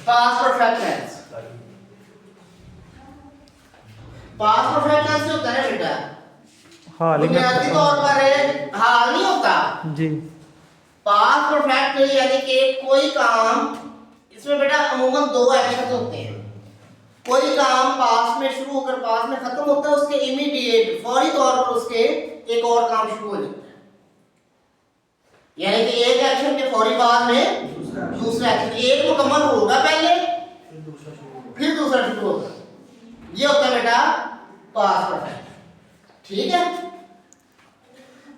Past perfect tense. Past perfect tense से होता है बेटा हाल ही में बुनियादी तौर पर हाल नहीं होता जी। पास्ट परफेक्ट यानी कि कोई काम, इसमें बेटा अमूमन दो एक्शन होते हैं। कोई काम पास्ट में शुरू होकर पास्ट में खत्म होता है, उसके इमीडिएट फौरी तौर पर उसके एक और काम शुरू हो जाता है, यानी कि एक एक्शन के फौरी बाद में दूसरा एक्शन, एक मुकम्मल होगा पहले फिर दूसरा शुरू होगा, ये होता है बेटा पास्ट परफेक्ट। ठीक है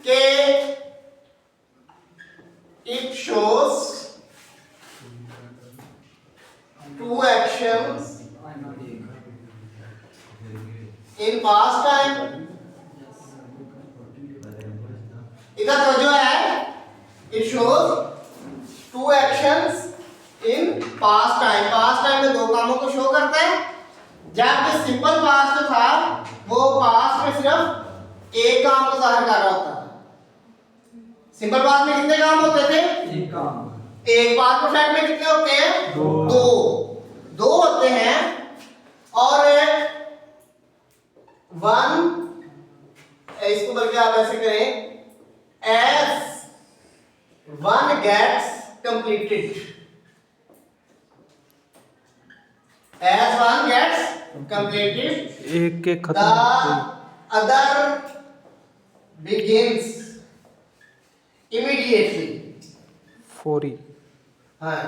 कि it shows two actions in past time। इधर तो जो है it shows two actions in past time। past time में दो कामों को शो करता है, जबकि सिंपल पास्ट था वो पास्ट में सिर्फ एक काम को जाहिर कर रहा होता था। सिंपल पास्ट में कितने काम होते थे? एक काम। एक पास्ट परफेक्ट में कितने होते हैं? दो होते हैं। और वन, इसको बल्कि आप ऐसे करें, as one gets completed, as one gets completed एक के द खत्म अदर बिगिंस इमीडिएटली। फौरी। हाँ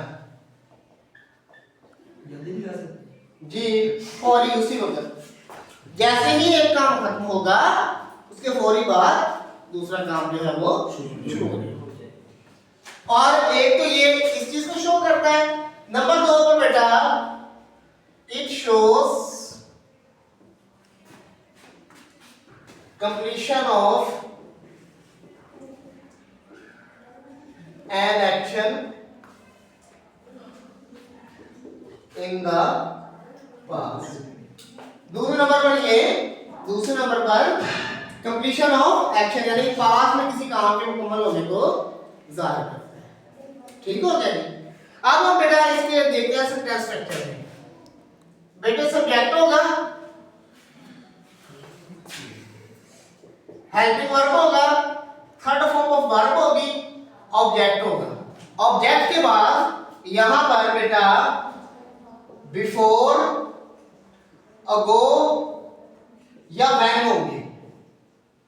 जल्दी भी कर सकते। जी, फौरी उसी वक्त जैसे ही एक काम खत्म होगा उसके फौरी बाद दूसरा काम जो है वो शुरू हो जाएगा। और एक तो ये इस चीज को शो करता है। नंबर दो पर बेटा it shows completion of an action in the past। दूसरे नंबर पर ये, दूसरे नंबर पर कंप्लीशन ऑफ एक्शन यानी पास्ट में किसी काम के मुकम्मल होने को जाहिर करता है। ठीक हो गया जी। अब हम बेटा इसके देखते हैं सेंटेंस स्ट्रक्चर में। बेटे सब्जेक्ट होगा, हेल्पिंग वर्ब होगा, थर्ड फॉर्म ऑफ वर्ब होगी, ऑब्जेक्ट होगा। ऑब्जेक्ट के बाद यहां पर बेटा बिफोर, अगो या व्हेन होंगे,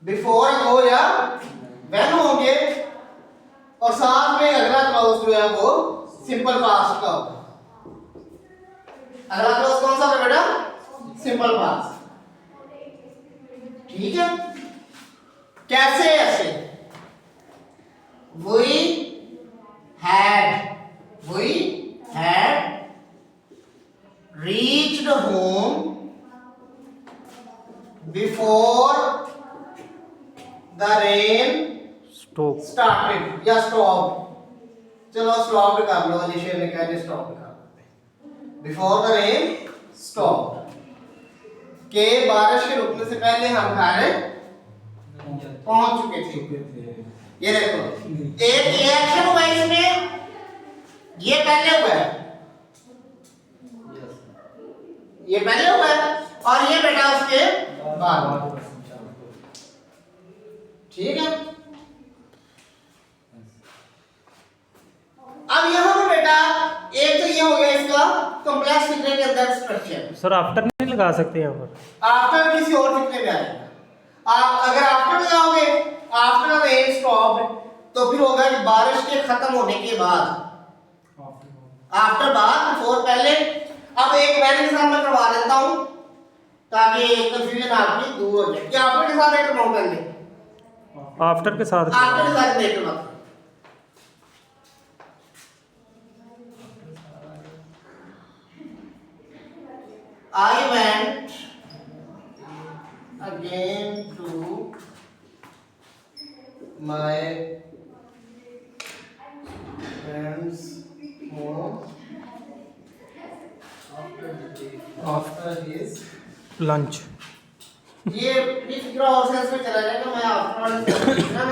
बिफोर, अगो या व्हेन होंगे। और साथ में अगला क्लॉज जो है वो सिंपल पास्ट का होगा। अगला क्लॉज कौन सा है बेटा? Simple past. ठीक है, कैसे? ऐसे we had reached home before the rain stop. started या stopped। चलो स्टॉप कर लो, अली शेर ने कहा कि स्टॉप कर लो। बिफोर द रेन स्टॉप के बारिश के रुकने से पहले हम घर पहुंच चुके थे। ये देखो एक एक्शन हुआ इसमें, ये पहले हुआ है, ये पहले हुआ है और ये बेटा उसके बाद। ठीक है, अब यहाँ पर बेटा एक तो ये हो गया इसका कॉम्प्लेक्स फिक्रे के अंदर स्ट्रक्चर। सर आफ्टर नहीं लगा सकते यहाँ पर? आफ्टर किसी और फिक्रे में आएगा। आप अगर आफ्टर लगाओगे, आफ्टर रेन स्टॉप, तो फिर होगा कि बारिश के खत्म होने के बाद, आफ्टर बाद, बिफोर पहले। अब एक मैंने के साथ मैं करवा देता हूं ताकि कंफ्यूजन आपकी दूर हो जाए। क्या आफ्टर के साथ एक करवाऊं? पहले आफ्टर के साथ। आफ्टर के साथ एक करवा। I went again to my friend's home after his lunch. ये फिक्रा और सेंस में चला जाएगा। मैं आफ्टर ना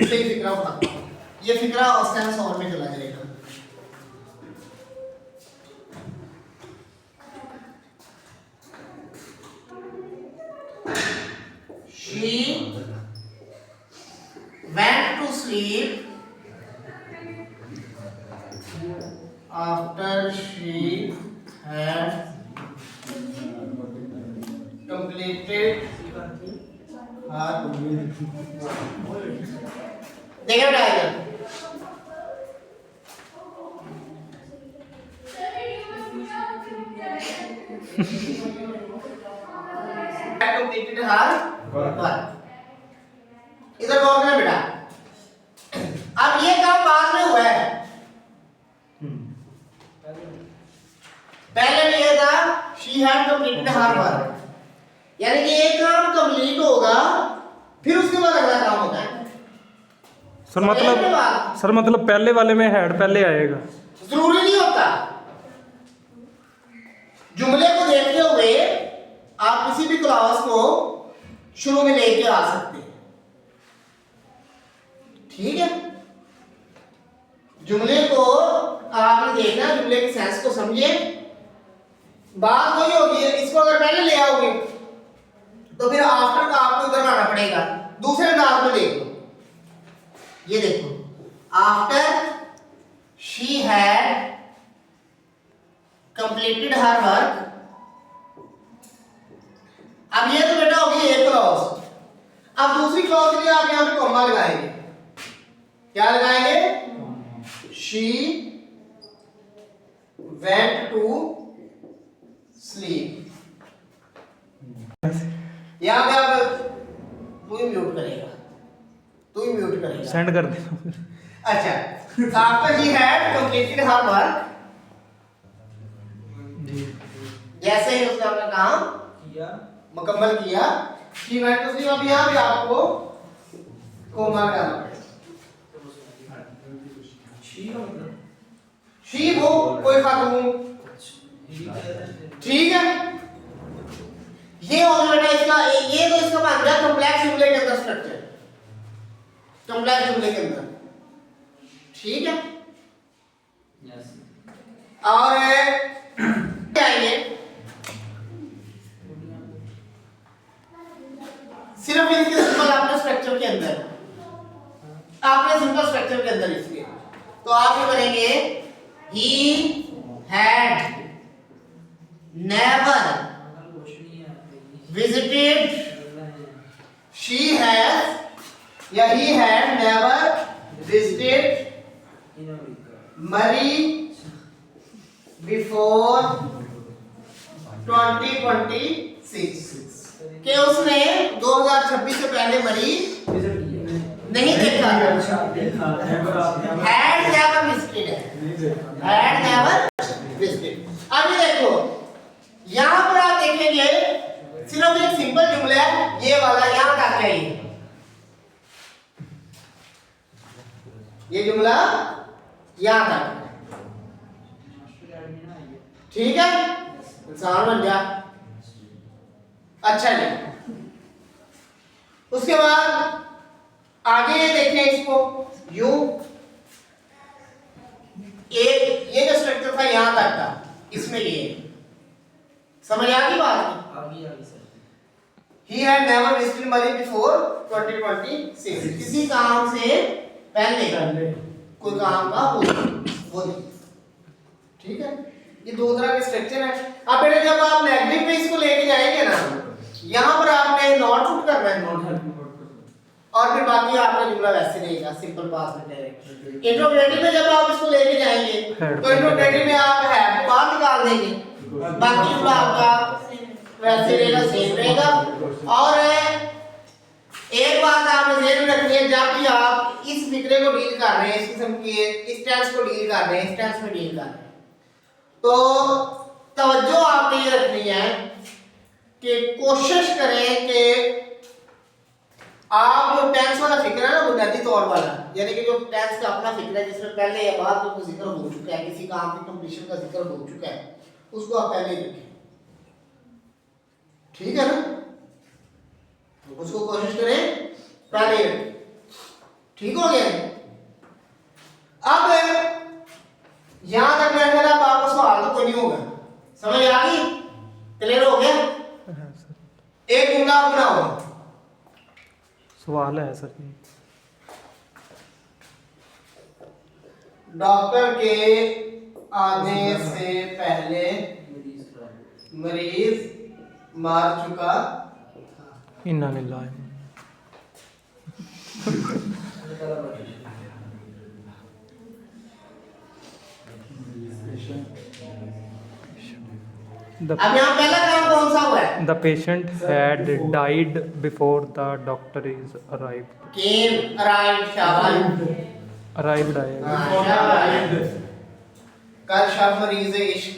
सही फिक्रा उठाता हूं, ये फिक्रा और सेंस और में चला जाएगा। she went to sleep after she had completed her देखिए बेटा इधर completed her work इधर गौर करना बेटा अब ये काम बाद में हुआ है पहले में ये था she had completed her work यानी कि एक काम कंप्लीट होगा फिर उसके बाद अगला काम होता है सर मतलब पहले वाले में हेड पहले आएगा। जरूरी नहीं होता जुमले को देखते हुए आप किसी भी क्लॉज को शुरू में लेके आ सकते हैं ठीक है जुमले को आपने देखना जुमले के सेंस को समझिए बात वही होगी इसको अगर पहले ले आओगे तो फिर आफ्टर का आपको इधर आना पड़ेगा दूसरे अंदाज में देख लो ये देखो after she had completed her work अब ये तो बेटा होगी एक क्लॉज अब दूसरी क्लॉज के लिए आप यहां पे कॉमा लगाएंगे क्या लगाएंगे शी वेंट टू स्लीप यहां पे आप तू ही म्यूट करेगा सेंड कर दे अच्छा after she had completed her work जैसे ही उसने अपना काम किया मुकम्मल किया शी वेंट टू स्लीप अब यहां पे आपको कोमा लगाना पड़ेगा शी वो कोई खातून ठीक है ये हो गया बेटा इसका ये तो इसका बन गया कॉम्प्लेक्स जुमले के अंदर स्ट्रक्चर कॉम्प्लेक्स जुमले के अंदर ठीक है यस और आइए सिर्फ इसके सिंपल आपने स्ट्रक्चर के अंदर आपने सिंपल स्ट्रक्चर के अंदर इसके तो आप क्या करेंगे he had never visited she has या he had never visited Murray before 2026 कि उसने 2026 से पहले मरी नहीं देखा had never visited had never visited अब ये देखो यहां पर आप देखेंगे सिर्फ एक सिंपल जुमला है ये वाला यहां तक है ये जुमला यहां तक ठीक है इंसान बन गया अच्छा जी उसके बाद आगे देखें इसको यू एक ये जो स्ट्रक्चर था यहां तक था इसमें ये समझ आ गई बात आगे sir he had never visited मरी बिफोर 2026 किसी काम से पहले कोई काम का हो ठीक है ये दो तरह के स्ट्रक्चर है अब बेटा जब आप नेगेटिव पे इसको लेके जाएंगे ना यहां पर आपने नॉट पुट करना है और फिर बाकी आपका जुमला वैसे रहेगा सिंपल पास में डायरेक्ट इंट्रोगेटिव में जब आप इसको लेके जाएंगे तो इंट्रोगेटिव में आप है बाहर निकाल देंगे बाकी जुमला आपका वैसे रहेगा सेम रहेगा और एक बात आपने ध्यान में रखनी है जब भी आप इस फिक्रे को डील कर रहे हैं इस किस्म की इस टेंस को डील कर रहे हैं इस टेंस में डील कर रहे हैं तो तवज्जो आपने ये रखनी है कि कोशिश करें कि आप जो टेंस वाला फिक्र है ना बुनियादी तौर वाला यानी कि जो टेंस का अपना फिक्र है जिसमें पहले या बाद में कोई जिक्र हो चुका है किसी काम की कंप्लीशन का जिक्र हो चुका है उसको आप पहले ही रखें ठीक है ना उसको कोशिश करें पहले ही रखें ठीक हो गया अब यहां तक मेरा ख्याल आपका सवाल तो कोई नहीं होगा समझ आ गई क्लियर हो गया एक जुमला आप बनाओ सवाल है सर जी। डॉक्टर के आने से पहले मरीज खराब मरीज मार चुका इन्ना लिल्लाह। The अब यहाँ पहला काम कौन सा हुआ है? the patient had died before the doctor is arrived. Came arrive शाबाश Arrived आएगा। हाँ, शाबाश कर शब मरीज इश्क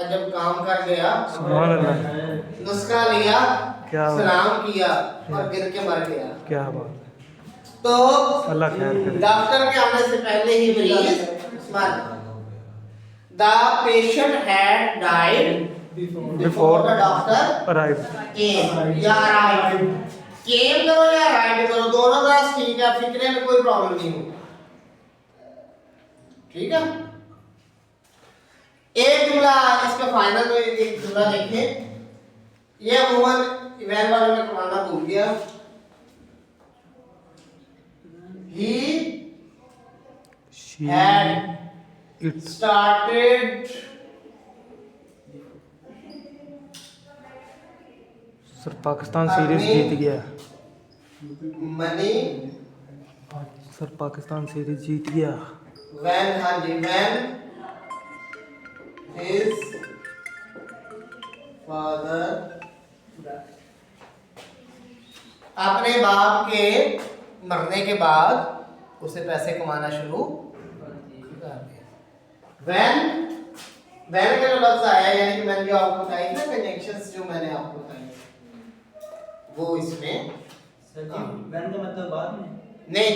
अजब काम कर गया सुभान अल्लाह। नुस्खा लिया क्या बात। सलाम किया और गिर के मर गया। क्या बात है। तो अल्लाह खैर करे। डॉक्टर के आने से पहले ही मरीज मर गया। The patient had died before the doctor Arrived. came या arrived। came करो या arrived करो, दोनों का ठीक है, फिक्रे में कोई प्रॉब्लम नहीं होगी। ठीक है, एक जुमला इसका फाइनल में एक जुमला देखें। ये अमूमन इवेंट वाले में करवाना भूल गया। He She had it started sir Pakistan series जीत गया। money सर पाकिस्तान सीरीज जीत गया। when हाँ जी when his father अपने बाप के मरने के बाद उसे पैसे कमाना शुरू कर दिया। when का जो लफ्ज आया यानी कि मैंने जो आपको बताई ना कनेक्शंस जो मैंने आपको बताई वो इसमें सर जी वैन का मतलब बाद में नहीं,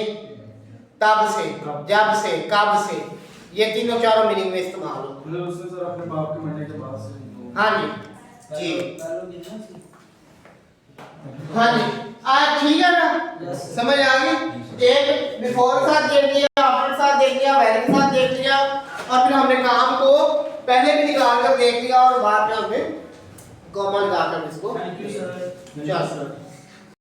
तब से, जब से, कब से, ये तीनों चारों मीनिंग में इस्तेमाल होते हैं। मतलब उसने सर अपने बाप के मरने के बाद से हाँ जी जी पहले कितना सी हाँ जी आज ठीक है ना, समझ आ गई। एक बिफोर के साथ देख लिया, आफ्टर के साथ देख लिया, व्हेन के साथ देख लिया और फिर हमने काम को पहले भी निकाल कर देख लिया और बाद में हमने कॉमन लगाकर इसको थैंक यू सर। चल सर